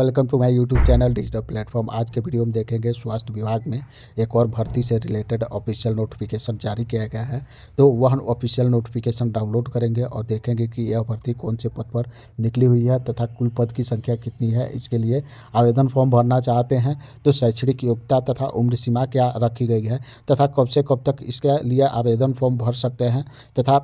Welcome to my YouTube channel digital platform. आज के video में देखेंगे स्वास्थ्य विभाग में एक और भर्ती से रिलेटेड ऑफिशियल नोटिफिकेशन जारी किया गया है। तो वह ऑफिशियल नोटिफिकेशन डाउनलोड करेंगे और देखेंगे कि यह भर्ती कौन से पद पर निकली हुई है तथा कुल पद की संख्या कितनी है। इसके लिए आवेदन फॉर्म भरना चाहते हैं तो शैक्षणिक योग्यता तथा उम्र सीमा क्या रखी गई है तथा कब से कब तक इसके लिए आवेदन फॉर्म भर सकते हैं तथा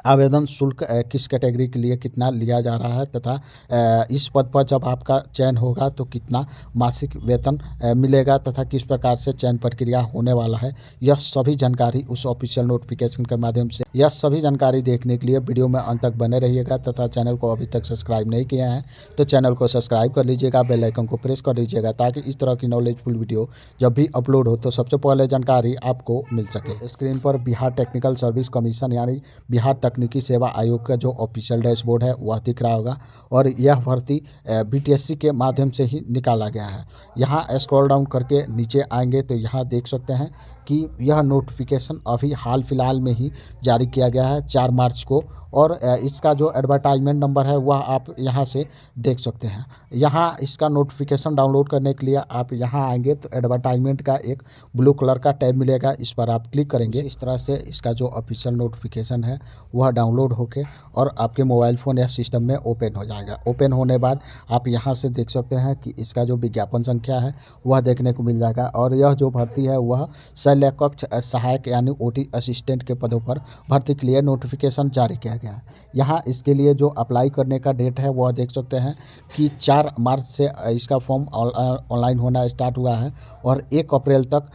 आवेदन शुल्क किस कैटेगरी के लिए कितना लिया जा रहा है तथा इस पद पर जब आपका चयन होगा तो कितना मासिक वेतन मिलेगा तथा किस प्रकार से चयन प्रक्रिया होने वाला है। यह सभी जानकारी उस ऑफिशियल नोटिफिकेशन के माध्यम से यह सभी जानकारी देखने के लिए वीडियो में अंत तक बने रहिएगा तथा चैनल को अभी तक सब्सक्राइब नहीं किया है तो चैनल को सब्सक्राइब कर लीजिएगा, बेल आइकन को प्रेस कर लीजिएगा ताकि इस तरह की नॉलेजफुल वीडियो जब भी अपलोड हो तो सबसे पहले जानकारी आपको मिल सके। स्क्रीन पर बिहार टेक्निकल सर्विस कमीशन यानी बिहार तकनीकी सेवा आयोग का जो ऑफिशियल डैशबोर्ड है वह दिख रहा होगा और यह भर्ती बीटीएससी के माध्यम से ही निकाला गया है। यहाँ स्क्रॉल डाउन करके नीचे आएंगे तो यहाँ देख सकते हैं कि यह नोटिफिकेशन अभी हाल फिलहाल में ही जारी किया गया है 4 मार्च को और इसका जो एडवर्टाइजमेंट नंबर है वह आप यहाँ से देख सकते हैं। यहाँ इसका नोटिफिकेशन डाउनलोड करने के लिए आप यहाँ आएंगे तो एडवर्टाइजमेंट का एक ब्लू कलर का टैब मिलेगा, इस पर आप क्लिक करेंगे। इस तरह से इसका जो ऑफिशियल नोटिफिकेशन है वह डाउनलोड होके और आपके मोबाइल फ़ोन या सिस्टम में ओपन हो जाएगा। ओपन होने बाद आप यहाँ से देख सकते हैं कि इसका जो विज्ञापन संख्या है वह देखने को मिल जाएगा और यह जो भर्ती है वह शल्य कक्ष सहायक यानी ओटी असिस्टेंट के पदों पर भर्ती के लिए नोटिफिकेशन जारी किया गया है। यहाँ इसके लिए जो अप्लाई करने का डेट है वह देख सकते हैं कि 4 मार्च से इसका फॉर्म ऑनलाइन होना स्टार्ट हुआ है और 1 अप्रैल तक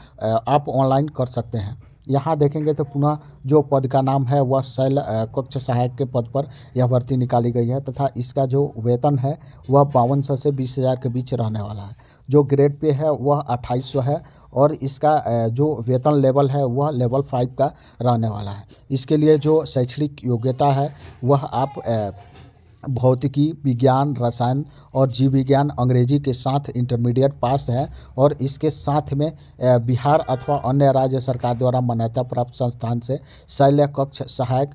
आप ऑनलाइन कर सकते हैं। यहाँ देखेंगे तो पुनः जो पद का नाम है वह शैल कक्ष सहायक के पद पर यह भर्ती निकाली गई है तथा इसका जो वेतन है वह 5200 से 20,000 के बीच रहने वाला है। जो ग्रेड पे है वह 2800 है और इसका जो वेतन लेवल है वह लेवल 5 का रहने वाला है। इसके लिए जो शैक्षणिक योग्यता है वह आप भौतिकी, विज्ञान, रसायन और जीव विज्ञान अंग्रेजी के साथ इंटरमीडिएट पास है और इसके साथ में बिहार अथवा अन्य राज्य सरकार द्वारा मान्यता प्राप्त संस्थान से शल्य कक्ष सहायक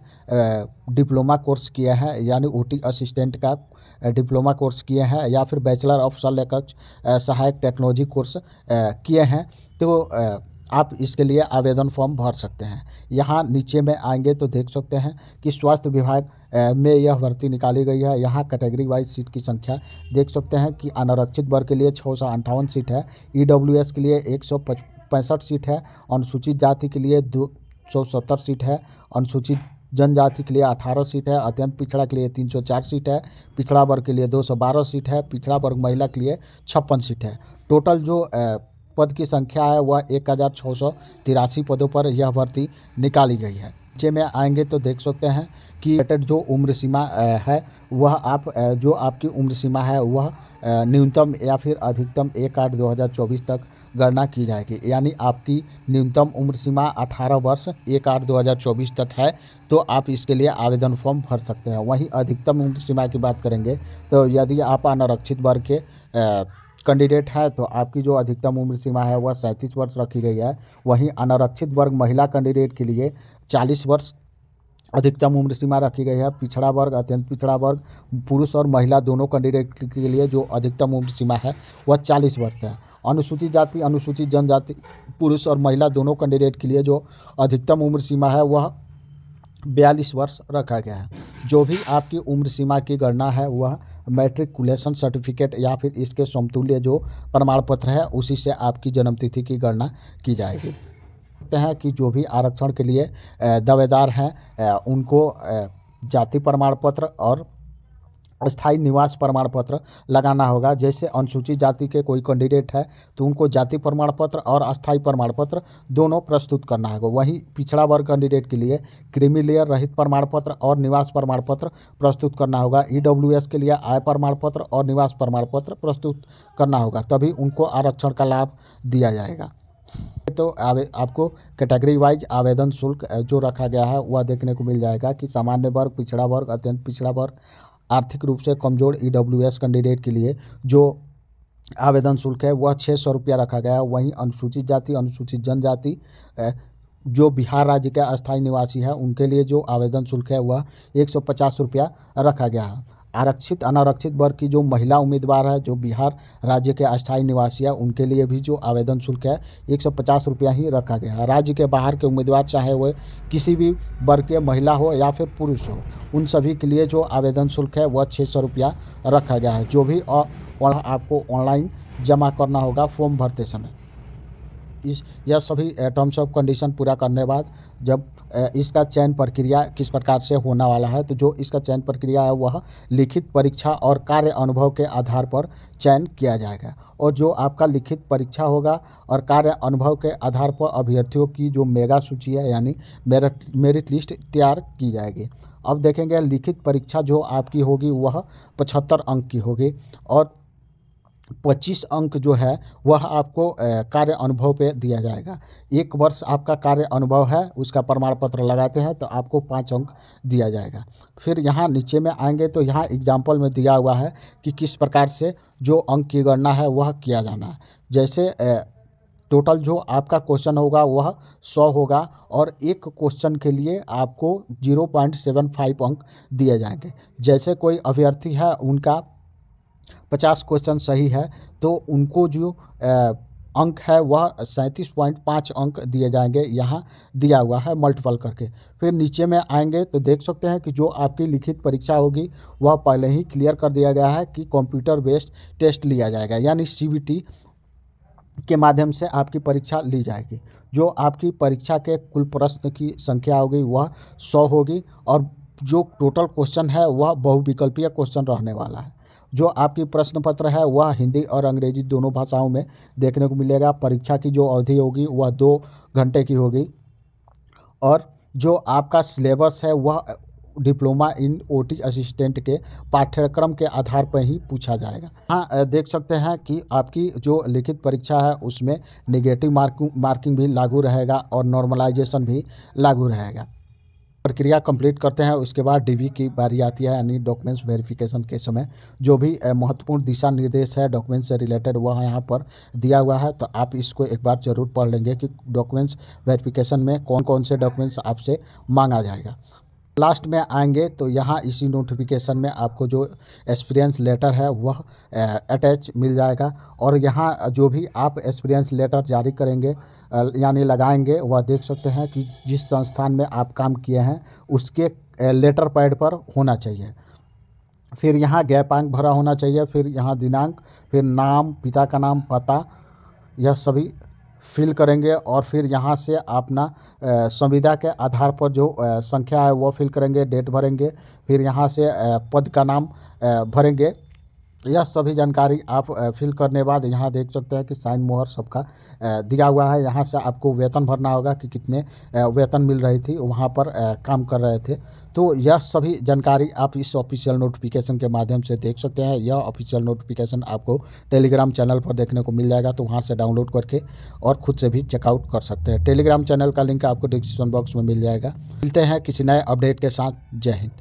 डिप्लोमा कोर्स किया है यानी ओटी असिस्टेंट का डिप्लोमा कोर्स किए हैं या फिर बैचलर ऑफ शल्य कक्ष सहायक टेक्नोलॉजी कोर्स किए हैं तो आप इसके लिए आवेदन फॉर्म भर सकते हैं। यहाँ नीचे में आएंगे तो देख सकते हैं कि स्वास्थ्य विभाग में यह भर्ती निकाली गई है। यहाँ कैटेगरी वाइज सीट की संख्या देख सकते हैं कि अनारक्षित वर्ग के लिए 658 सीट है, ईडब्ल्यूएस के लिए 165 सीट है, अनुसूचित जाति के लिए 270 सीट है, अनुसूचित जनजाति के लिए 18 सीट है, अत्यंत पिछड़ा के लिए 304 सीट है, पिछड़ा वर्ग के लिए 212 सीट है, पिछड़ा वर्ग महिला के लिए 56 सीट है। टोटल जो पद की संख्या है वह 1683 पदों पर यह भर्ती निकाली गई है। नीचे में आएंगे तो देख सकते हैं कि जो उम्र सीमा है वह आप जो आपकी उम्र सीमा है वह न्यूनतम या फिर अधिकतम 1/8/2024 तक गणना की जाएगी। यानी आपकी न्यूनतम उम्र सीमा 18 वर्ष 1/8/2024 तक है तो आप इसके लिए आवेदन फॉर्म भर सकते हैं। वहीं अधिकतम उम्र सीमा की बात करेंगे तो यदि आप अनारक्षित वर्ग के कैंडिडेट है तो आपकी जो अधिकतम उम्र सीमा है वह 37 वर्ष रखी गई है। वहीं अनारक्षित वर्ग महिला कैंडिडेट के लिए 40 वर्ष अधिकतम उम्र सीमा रखी गई है। पिछड़ा वर्ग, अत्यंत पिछड़ा वर्ग, पुरुष और महिला दोनों कैंडिडेट के लिए जो अधिकतम उम्र सीमा है वह 40 वर्ष है। अनुसूचित जाति, अनुसूचित जनजाति, पुरुष और महिला दोनों कैंडिडेट के लिए जो अधिकतम उम्र सीमा है वह 42 वर्ष रखा गया है। जो भी आपकी उम्र सीमा की गणना है वह मैट्रिकुलेशन सर्टिफिकेट या फिर इसके समतुल्य जो प्रमाण पत्र है उसी से आपकी जन्मतिथि की गणना की जाएगी। कहते हैं कि जो भी आरक्षण के लिए दावेदार हैं उनको जाति प्रमाण पत्र और अस्थाई निवास प्रमाण पत्र लगाना होगा। जैसे अनुसूचित जाति के कोई कैंडिडेट है तो उनको जाति प्रमाण पत्र और अस्थाई प्रमाण पत्र दोनों प्रस्तुत करना होगा। वहीं पिछड़ा वर्ग कैंडिडेट के लिए क्रीमी लेयर रहित प्रमाण पत्र और निवास प्रमाण पत्र प्रस्तुत करना होगा। ईडब्ल्यूएस के लिए आय प्रमाण पत्र और निवास प्रमाण पत्र प्रस्तुत करना होगा, तभी उनको आरक्षण का लाभ दिया जाएगा। तो आपको कैटेगरी वाइज आवेदन शुल्क जो रखा गया है वह देखने को मिल जाएगा कि सामान्य वर्ग, पिछड़ा वर्ग, अत्यंत पिछड़ा वर्ग, आर्थिक रूप से कमजोर ईडब्ल्यूएस कैंडिडेट के लिए जो आवेदन शुल्क है वह 600 रुपया रखा गया है। वहीं अनुसूचित जाति, अनुसूचित जनजाति जो बिहार राज्य के अस्थायी निवासी है उनके लिए जो आवेदन शुल्क है वह 150 रुपया रखा गया है। आरक्षित अनारक्षित वर्ग की जो महिला उम्मीदवार है, जो बिहार राज्य के अस्थायी निवासी है, उनके लिए भी जो आवेदन शुल्क है 150 रुपया ही रखा गया है। राज्य के बाहर के उम्मीदवार, चाहे वह किसी भी वर्ग के महिला हो या फिर पुरुष हो, उन सभी के लिए जो आवेदन शुल्क है वह 600 रुपया रखा गया है, जो भी आपको ऑनलाइन जमा करना होगा फॉर्म भरते समय। यह सभी टर्म्स ऑफ कंडीशन पूरा करने बाद जब इसका चयन प्रक्रिया किस प्रकार से होने वाला है, तो जो इसका चयन प्रक्रिया है वह लिखित परीक्षा और कार्य अनुभव के आधार पर चयन किया जाएगा। और जो आपका लिखित परीक्षा होगा और कार्य अनुभव के आधार पर अभ्यर्थियों की जो मेगा सूची है, यानी मेरिट लिस्ट तैयार की जाएगी। अब देखेंगे लिखित परीक्षा जो आपकी होगी वह 75 अंक की होगी और 25 अंक जो है वह आपको कार्य अनुभव पे दिया जाएगा। 1 वर्ष आपका कार्य अनुभव है, उसका प्रमाण पत्र लगाते हैं तो आपको 5 अंक दिया जाएगा। फिर यहाँ नीचे में आएंगे तो यहाँ एग्जाम्पल में दिया हुआ है कि किस प्रकार से जो अंक की गणना है वह किया जाना है। जैसे टोटल जो आपका क्वेश्चन होगा वह 100 होगा और एक क्वेश्चन के लिए आपको 0.75 अंक दिए जाएंगे। जैसे कोई अभ्यर्थी है, उनका 50 क्वेश्चन सही है तो उनको जो अंक है वह 37.5 अंक दिए जाएंगे, यहाँ दिया हुआ है मल्टीपल करके। फिर नीचे में आएंगे तो देख सकते हैं कि जो आपकी लिखित परीक्षा होगी वह पहले ही क्लियर कर दिया गया है कि कंप्यूटर बेस्ड टेस्ट लिया जाएगा, यानी CBT के माध्यम से आपकी परीक्षा ली जाएगी। जो आपकी परीक्षा के कुल प्रश्न की संख्या होगी वह 100 होगी और जो टोटल क्वेश्चन है वह बहुविकल्पीय क्वेश्चन रहने वाला है। जो आपकी प्रश्न पत्र है वह हिंदी और अंग्रेजी दोनों भाषाओं में देखने को मिलेगा। परीक्षा की जो अवधि होगी वह 2 घंटे की होगी और जो आपका सिलेबस है वह डिप्लोमा इन OT असिस्टेंट के पाठ्यक्रम के आधार पर ही पूछा जाएगा। हाँ, देख सकते हैं कि आपकी जो लिखित परीक्षा है उसमें नेगेटिव मार्किंग भी लागू रहेगा और नॉर्मलाइजेशन भी लागू रहेगा। प्रक्रिया कंप्लीट करते हैं उसके बाद DV की बारी आती है, यानी डॉक्यूमेंट्स वेरिफिकेशन के समय जो भी महत्वपूर्ण दिशा निर्देश है डॉक्यूमेंट्स से रिलेटेड वह यहाँ पर दिया हुआ है। तो आप इसको एक बार ज़रूर पढ़ लेंगे कि डॉक्यूमेंट्स वेरिफिकेशन में कौन कौन से डॉक्यूमेंट्स आपसे मांगा जाएगा। लास्ट में आएंगे तो यहाँ इसी नोटिफिकेशन में आपको जो एक्सपीरियंस लेटर है वह अटैच मिल जाएगा और यहाँ जो भी आप एक्सपीरियंस लेटर जारी करेंगे यानी लगाएंगे वह देख सकते हैं कि जिस संस्थान में आप काम किए हैं उसके लेटर पैड पर होना चाहिए। फिर यहाँ गैपांक भरा होना चाहिए, फिर यहाँ दिनांक, फिर नाम, पिता का नाम, पता, यह सभी फिल करेंगे और फिर यहाँ से अपना संविदा के आधार पर जो संख्या है वो फिल करेंगे, डेट भरेंगे, फिर यहाँ से पद का नाम भरेंगे। यह सभी जानकारी आप फिल करने बाद यहाँ देख सकते हैं कि साइन मोहर सबका दिया हुआ है। यहाँ से आपको वेतन भरना होगा कि कितने वेतन मिल रही थी वहाँ पर काम कर रहे थे। तो यह सभी जानकारी आप इस ऑफिशियल नोटिफिकेशन के माध्यम से देख सकते हैं। यह ऑफिशियल नोटिफिकेशन आपको टेलीग्राम चैनल पर देखने को मिल जाएगा, तो वहाँ से डाउनलोड करके और खुद से भी चेकआउट कर सकते हैं। टेलीग्राम चैनल का लिंक आपको डिस्क्रिप्शन बॉक्स में मिल जाएगा। मिलते हैं किसी नए अपडेट के साथ। जय हिंद।